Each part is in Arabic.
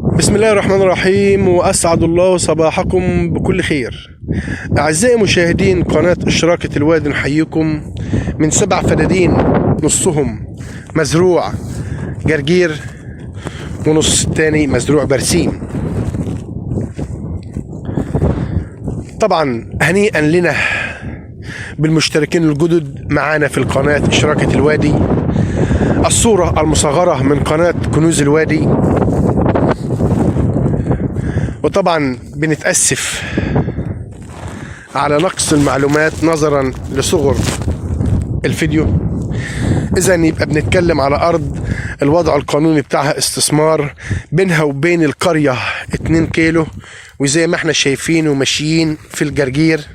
بسم الله الرحمن الرحيم، وأسعد الله صباحكم بكل خير. أعزائي مشاهدين قناة إشراقة الوادي، نحييكم من 7 فدادين، نصهم مزروع جرجير ونص التاني مزروع برسيم. طبعا هنيئا لنا بالمشتركين الجدد معانا في القناة إشراقة الوادي. الصورة المصغرة من قناة كنوز الوادي. وطبعا بنتأسف على نقص المعلومات نظرا لصغر الفيديو. إذا يبقى بنتكلم على أرض الوضع القانوني بتاعها استثمار، بينها وبين القرية 2 كيلو، وزي ما احنا شايفين وماشيين في الجرجير.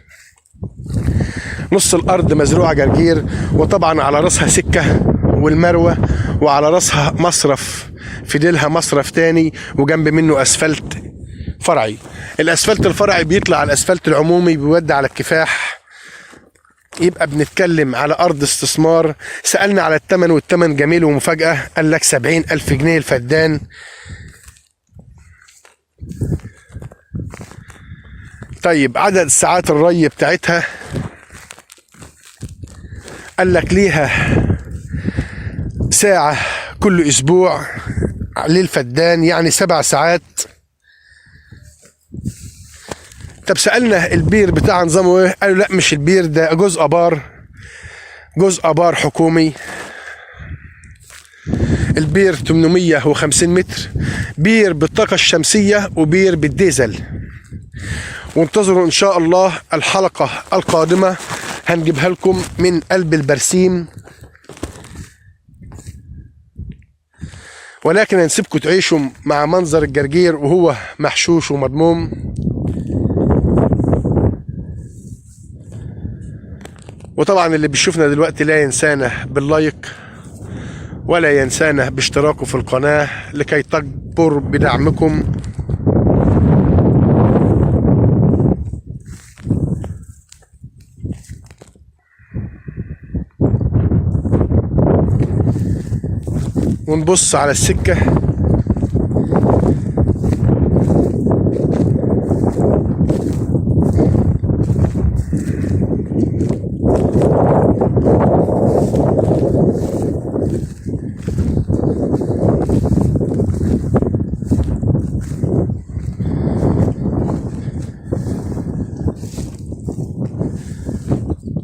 نص الأرض مزروعة جرجير، وطبعا على رأسها سكة والمروة، وعلى رأسها مصرف، في ديلها مصرف تاني، وجنب منه أسفلت فرعي. الأسفلت الفرعي بيطلع على الأسفلت العمومي بيودي على الكفاح. يبقى بنتكلم على أرض استثمار. سألنا على الثمن، والثمن جميل ومفاجأة، قال لك 70,000 جنيه الفدان. طيب عدد ساعات الري بتاعتها، قال لك ليها ساعة كل أسبوع للفدان، يعني 7 ساعات. طب سألنا البير بتاع نظامه ايه؟ قالوا لا مش البير ده، جزء ابار حكومي. البير 850 متر، بير بالطاقة الشمسية وبير بالديزل. وانتظروا ان شاء الله الحلقة القادمة، هنجيبها لكم من قلب البرسيم. ولكن هنسيبكم تعيشوا مع منظر الجرجير وهو محشوش ومضموم. وطبعا اللي بيشوفنا دلوقتي لا ينسانا باللايك، ولا ينسانا باشتراكه في القناة لكي تكبر بدعمكم. ونبص على السكة.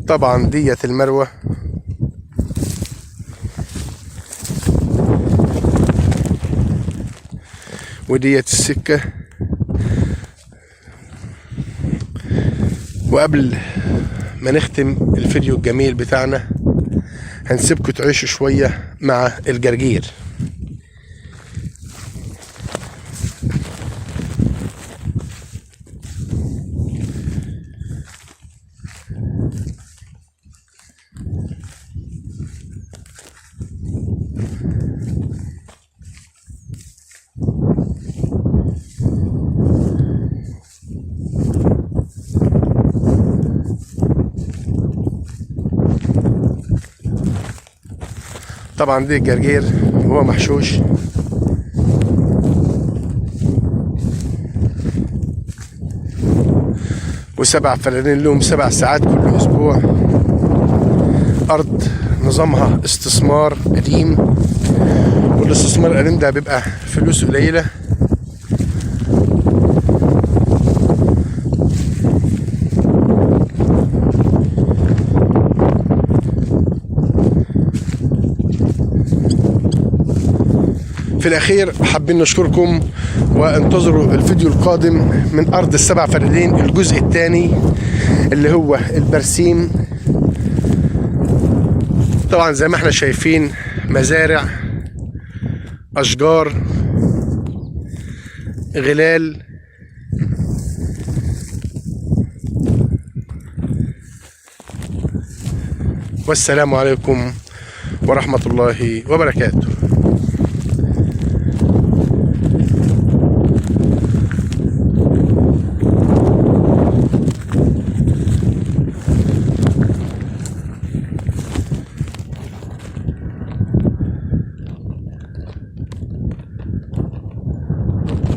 طبعا ديت المروة، وديت السكة. وقبل ما نختم الفيديو الجميل بتاعنا، هنسيبكم تعيشوا شوية مع الجرجير. طبعا دي الجرجير وهو محشوش. و7 فدادين لهم 7 ساعات كل اسبوع. ارض نظامها استثمار قديم، والاستثمار القديم ده بيبقى فلوس قليلة. في الأخير حابين نشكركم، وانتظروا الفيديو القادم من أرض ال7 فدادين، الجزء الثاني اللي هو البرسيم. طبعا زي ما احنا شايفين مزارع، أشجار، غلال. والسلام عليكم ورحمة الله وبركاته.